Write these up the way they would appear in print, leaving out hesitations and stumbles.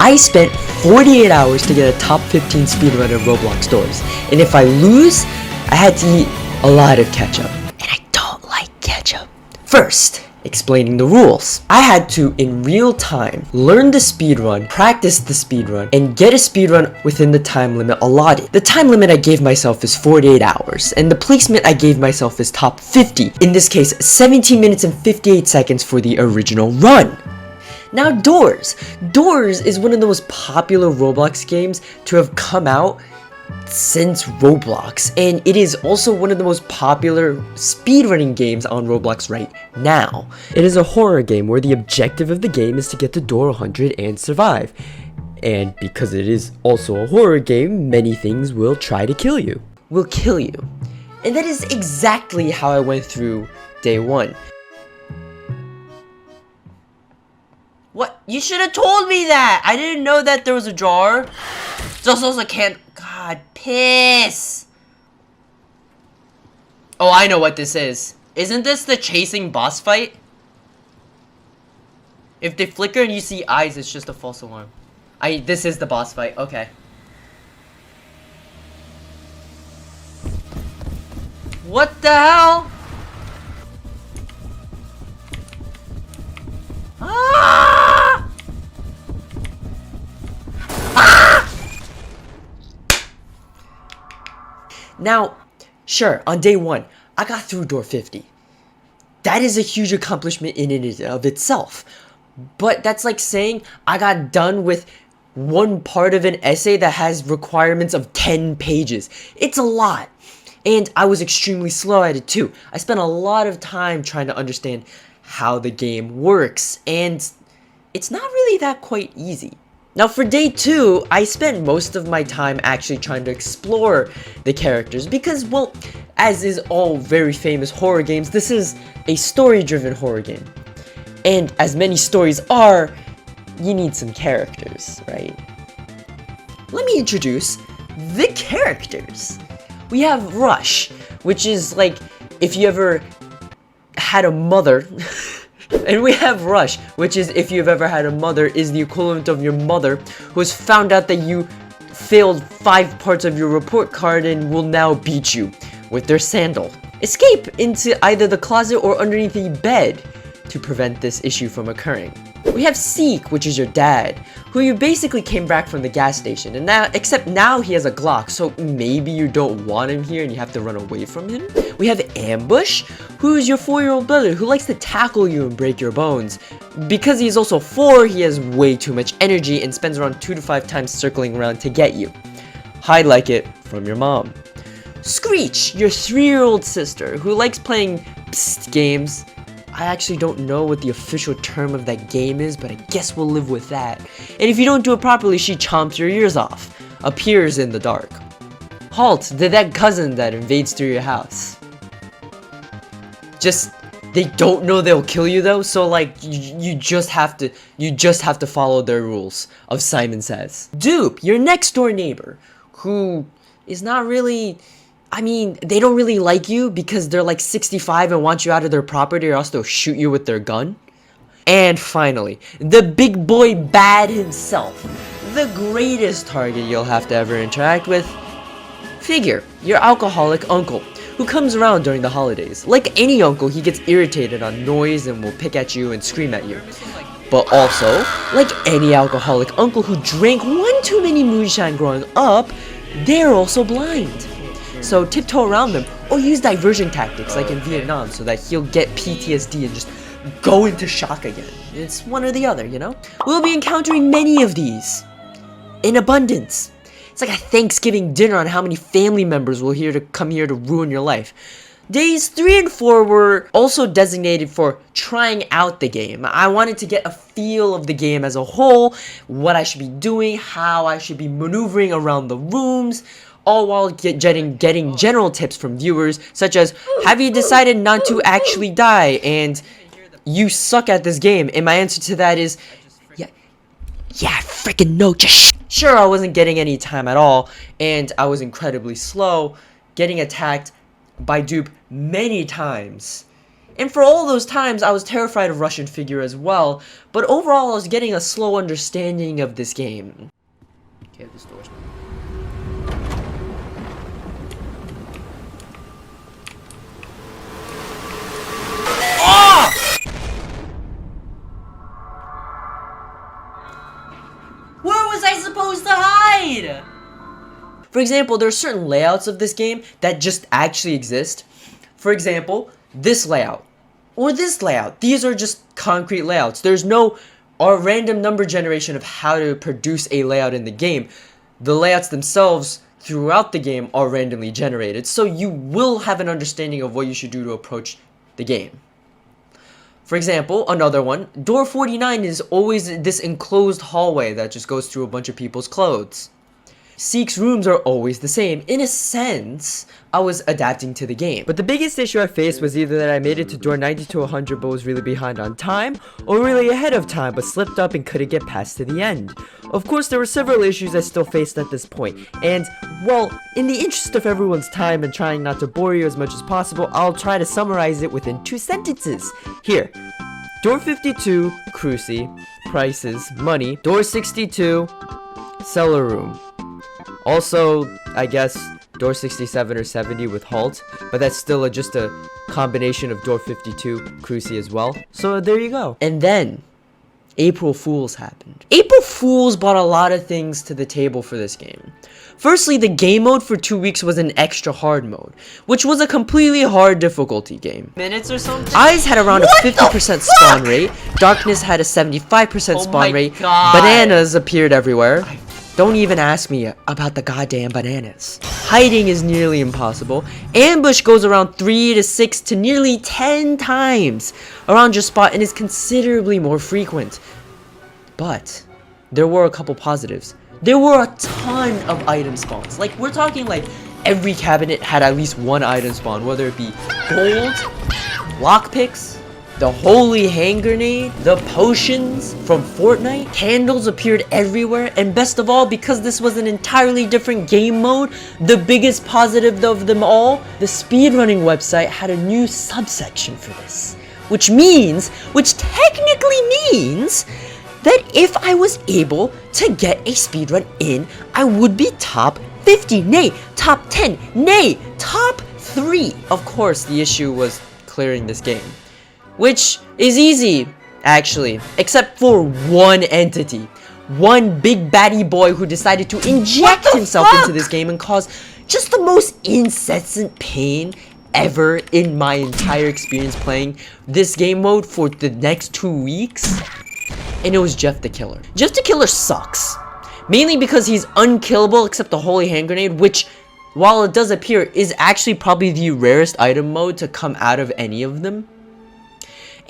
I spent 48 hours to get a top 15 speedrun of Roblox Thurs, and if I lose, I had to eat a lot of ketchup. And I don't like ketchup. First, explaining the rules. I had to, in real time, learn the speedrun, practice the speedrun, and get a speedrun within the time limit allotted. The time limit I gave myself is 48 hours, and the placement I gave myself is top 50. In this case, 17 minutes and 58 seconds for the original run. Now Thurs is one of the most popular Roblox games to have come out since Roblox, and it is also one of the most popular speedrunning games on Roblox right now. It is a horror game where the objective of the game is to get to door 100 and survive. And because it is also a horror game, many things will try to kill you. And that is exactly how I went through day 1. What? You should have told me that! I didn't know that there was a jar. Just also can't. God, piss! Oh, I know what this is. Isn't this the chasing boss fight? If they flicker and you see eyes, it's just a false alarm. This is the boss fight. Okay. What the hell? Ah! Now, sure, on day 1, I got through door 50. That is a huge accomplishment in and of itself. But that's like saying I got done with one part of an essay that has requirements of 10 pages. It's a lot. And I was extremely slow at it too. I spent a lot of time trying to understand how the game works, and it's not really that quite easy. Now for day 2, I spent most of my time actually trying to explore the characters because, well, as is all very famous horror games, this is a story-driven horror game. And as many stories are, you need some characters, right? Let me introduce the characters. We have Rush, which is like if you ever had a mother. And we have Rush, which is if you've ever had a mother, is the equivalent of your mother who has found out that you failed 5 parts of your report card and will now beat you with their sandal. Escape into either the closet or underneath the bed to prevent this issue from occurring. We have Seek, which is your dad, who you basically came back from the gas station, and now, except now he has a Glock, so maybe you don't want him here and you have to run away from him. We have Ambush, who is your 4-year-old brother who likes to tackle you and break your bones. Because he's also 4, he has way too much energy and spends around 2 to 5 times circling around to get you. Hide like it from your mom. Screech, your 3-year-old sister who likes playing psst games. I actually don't know what the official term of that game is, but I guess we'll live with that. And if you don't do it properly, she chomps your ears off. Appears in the dark. Halt, that cousin that invades through your house. They don't know they'll kill you though, so like, you just have to follow their rules of Simon Says. Dupe, your next door neighbor, who is not really, I mean, they don't really like you because they're like 65 and want you out of their property or else they'll shoot you with their gun. And finally, the big boy bad himself, the greatest target you'll have to ever interact with. Figure, your alcoholic uncle, who comes around during the holidays. Like any uncle, he gets irritated on noise and will pick at you and scream at you. But also, like any alcoholic uncle who drank one too many moonshine growing up, they're also blind. So tiptoe around them, or use diversion tactics like in Vietnam so that he'll get PTSD and just go into shock again. It's one or the other, you know? We'll be encountering many of these. In abundance. It's like a Thanksgiving dinner on how many family members will come here to ruin your life. Days 3 and 4 were also designated for trying out the game. I wanted to get a feel of the game as a whole, what I should be doing, how I should be maneuvering around the rooms, all while getting general tips from viewers, such as, have you decided not to actually die, and you suck at this game? And my answer to that is, yeah, freaking no, just Sure, I wasn't getting any time at all, and I was incredibly slow, getting attacked by Dupe many times. And for all those times, I was terrified of Russian Figure as well, but overall I was getting a slow understanding of this game. Okay, this door's Where was I supposed to hide? For example, there are certain layouts of this game that just actually exist. For example, this layout or this layout. These are just concrete layouts. There's no random number generation of how to produce a layout in the game. The layouts themselves throughout the game are randomly generated, so you will have an understanding of what you should do to approach the game. For example, another one, door 49 is always this enclosed hallway that just goes through a bunch of people's clothes. Seek's rooms are always the same. In a sense, I was adapting to the game. But the biggest issue I faced was either that I made it to door 90 to 100 but was really behind on time, or really ahead of time but slipped up and couldn't get past to the end. Of course, there were several issues I still faced at this point, and, well, in the interest of everyone's time and trying not to bore you as much as possible, I'll try to summarize it within 2 sentences. Here. Door 52, Cruci, prices, money. Door 62, cellar room. Also, I guess, door 67 or 70 with halt, but that's still just a combination of door 52, Cruci as well. So there you go. And then, April Fools happened. April Fools brought a lot of things to the table for this game. Firstly, the game mode for 2 weeks was an extra hard mode, which was a completely hard difficulty game. Minutes or something? Eyes had around a 50% spawn rate, Darkness had a 75% spawn rate, bananas appeared everywhere. Don't even ask me about the goddamn bananas. Hiding is nearly impossible. Ambush goes around 3 to 6 to nearly 10 times around your spot and is considerably more frequent. But there were a couple positives. There were a ton of item spawns. Like, we're talking like every cabinet had at least one item spawn, whether it be gold, lockpicks, the holy hand grenade, the potions from Fortnite. Candles appeared everywhere, and best of all, because this was an entirely different game mode, the biggest positive of them all, the speedrunning website had a new subsection for this. Which technically means that if I was able to get a speedrun in, I would be top 50, nay, top 10, nay, top 3. Of course, the issue was clearing this game. Which is easy, actually, except for one entity. One big baddie boy who decided to inject himself into this game and cause just the most incessant pain ever in my entire experience playing this game mode for the next 2 weeks. And it was Jeff the Killer. Jeff the Killer sucks. Mainly because he's unkillable except the Holy Hand Grenade, which, while it does appear, is actually probably the rarest item mode to come out of any of them.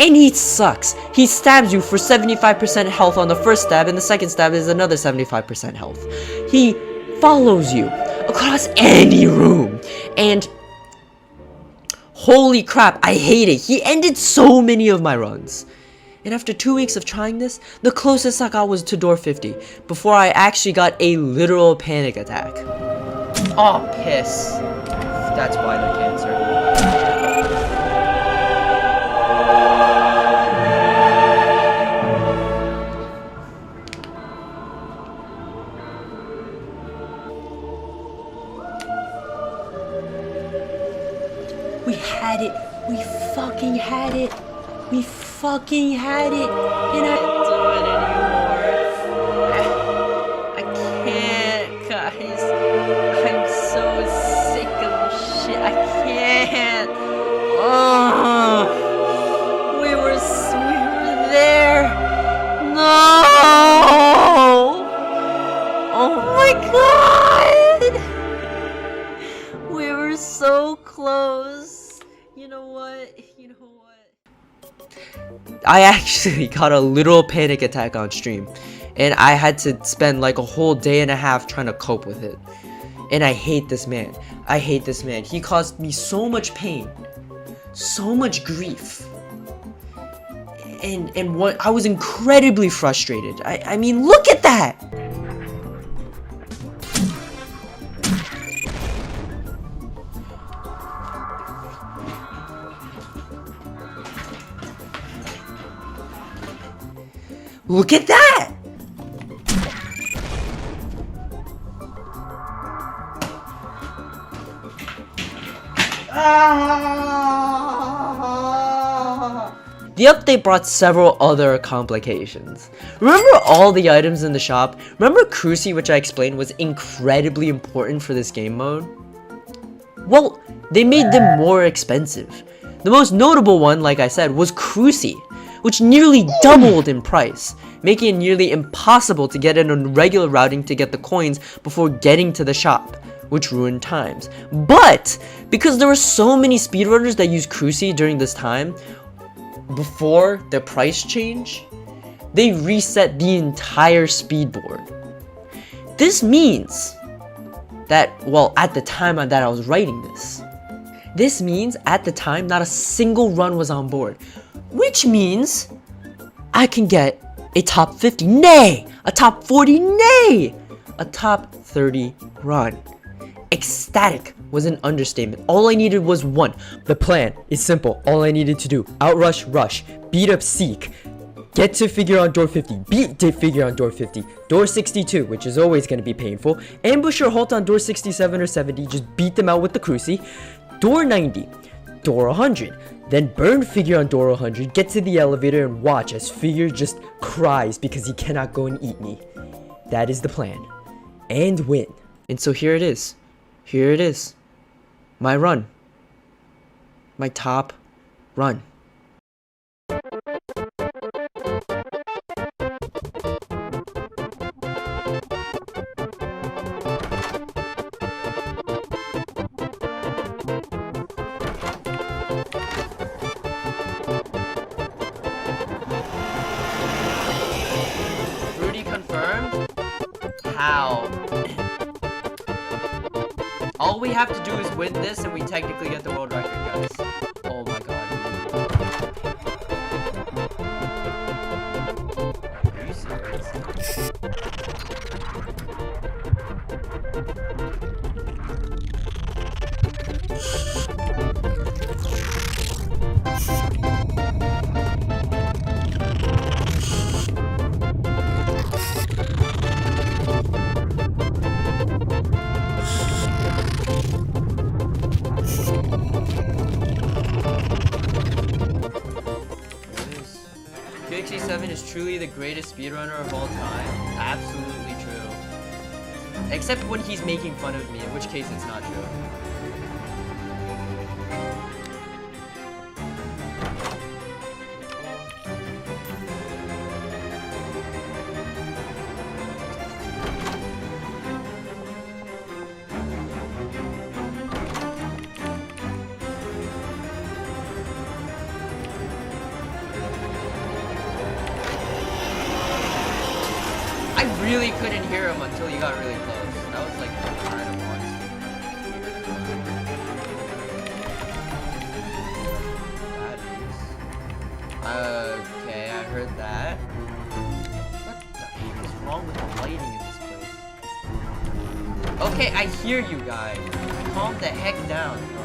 And he sucks. He stabs you for 75% health on the first stab, and the second stab is another 75% health. He follows you across any room. And holy crap, I hate it. He ended so many of my runs. And after 2 weeks of trying this, the closest I got was to door 50, before I actually got a literal panic attack. Oh, piss. That's why they're cancer. We had it. We fucking had it. We fucking had it. And I can't do it anymore. I can't, guys. I'm so sick of shit. I can't. Oh, we were there. No. Oh my god. We were so close. You know what? I actually got a literal panic attack on stream, and I had to spend like a whole day and a half trying to cope with it. And I hate this man. I hate this man. He caused me so much pain, so much grief, and what I was incredibly frustrated. I mean, look at that. Look at that! The update brought several other complications. Remember all the items in the shop? Remember Cruci, which I explained was incredibly important for this game mode? Well, they made them more expensive. The most notable one, like I said, was Cruci, which nearly doubled in price, making it nearly impossible to get in on regular routing to get the coins before getting to the shop, which ruined times. But because there were so many speedrunners that used Cruci during this time, before the price change, they reset the entire speed board. This means that, well, at the time that I was writing this means at the time not a single run was on board, which means I can get a top 50, nay, a top 40, nay, a top 30 run. Ecstatic was an understatement. All I needed was one. The plan is simple. All I needed to do: outrush, rush, beat up Seek, get to figure on door 50, beat to figure on door 50, door 62, which is always going to be painful, ambush or halt on door 67 or 70, just beat them out with the Cruci, door 90, door 100, then burn Figure on door 100, get to the elevator and watch as Figure just cries because he cannot go and eat me. That is the plan. And win. And so here it is. Here it is. My run. My top run. Rudy confirmed? How? All we have to do is win this and we technically get the world record, guys. Oh my god. Are you serious? QXC7 is truly the greatest speedrunner of all time. Absolutely true. Except when he's making fun of me, in which case it's not true. I really couldn't hear him until he got really close. That was like kind of okay, I heard that. What the heck is wrong with the lighting in this place? Okay, I hear you guys. Calm the heck down, bro.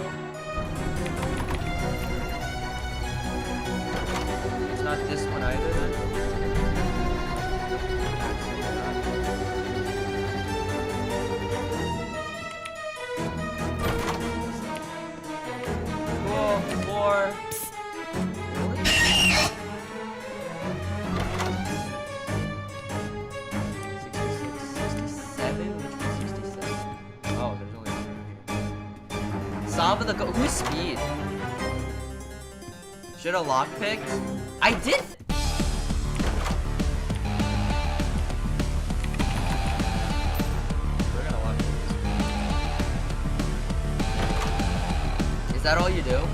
It's not this one either then? Sava the who's Speed? Should have lockpicked? I did. We're gonna lockpick this. Is that all you do?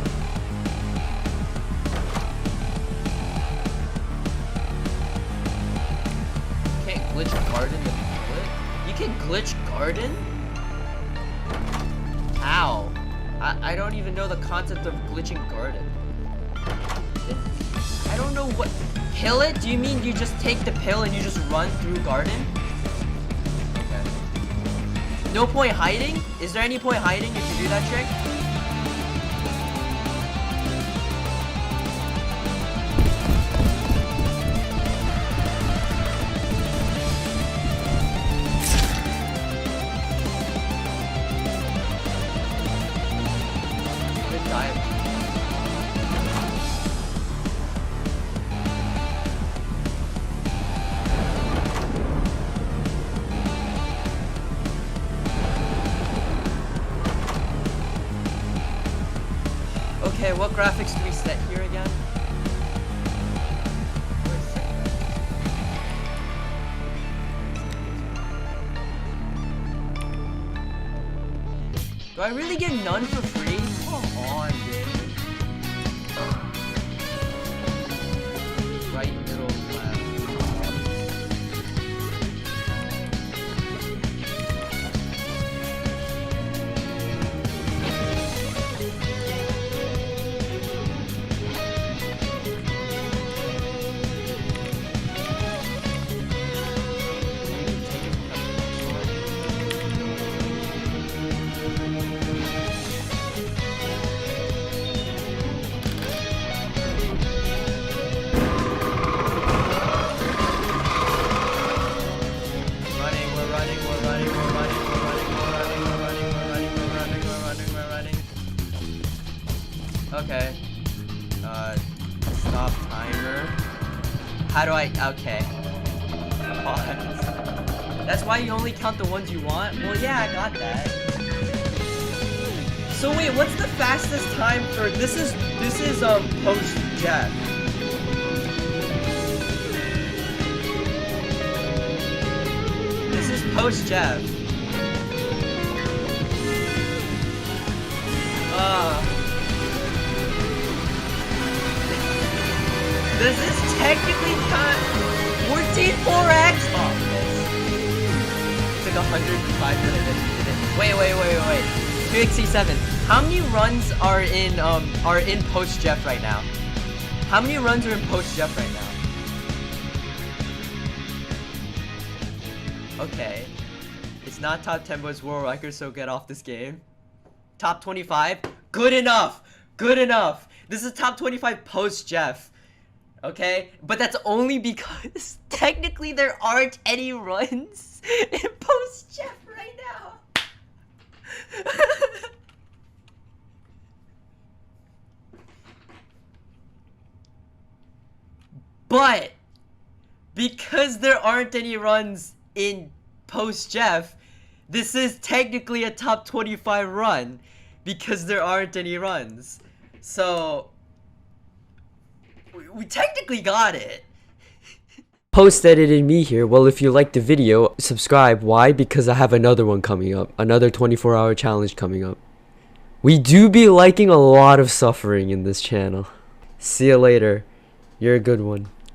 Can't glitch garden to kill it? You can glitch garden? How? I don't even know the concept of glitching garden. I don't know what... Kill it? Do you mean you just take the pill and you just run through garden? Okay. No point hiding? Is there any point hiding if you do that trick? Okay, what graphics do we set here again? Do I really get none for free? Come on, dude. Right, middle, left. Okay. Stop timer. How do I? Okay. Pause. That's why you only count the ones you want? Well, yeah, I got that. So wait, what's the fastest time for this is post Jeff. This is post Jeff. This is technically not 14.4x. Oh, this. It's like 105 minutes. Wait. 367. How many runs are in post Jeff right now? How many runs are in post Jeff right now? Okay. It's not top 10, but it's world record, so get off this game. Top 25? Good enough! Good enough! This is top 25 post Jeff. Okay? But that's only because technically there aren't any runs in post Jeff right now. But because there aren't any runs in post Jeff, this is technically a top 25 run because there aren't any runs. So we technically got it. Post edited me here. Well, if you liked the video, subscribe. Why? Because I have another one coming up. Another 24-hour challenge coming up. We do be liking a lot of suffering in this channel. See you later. You're a good one.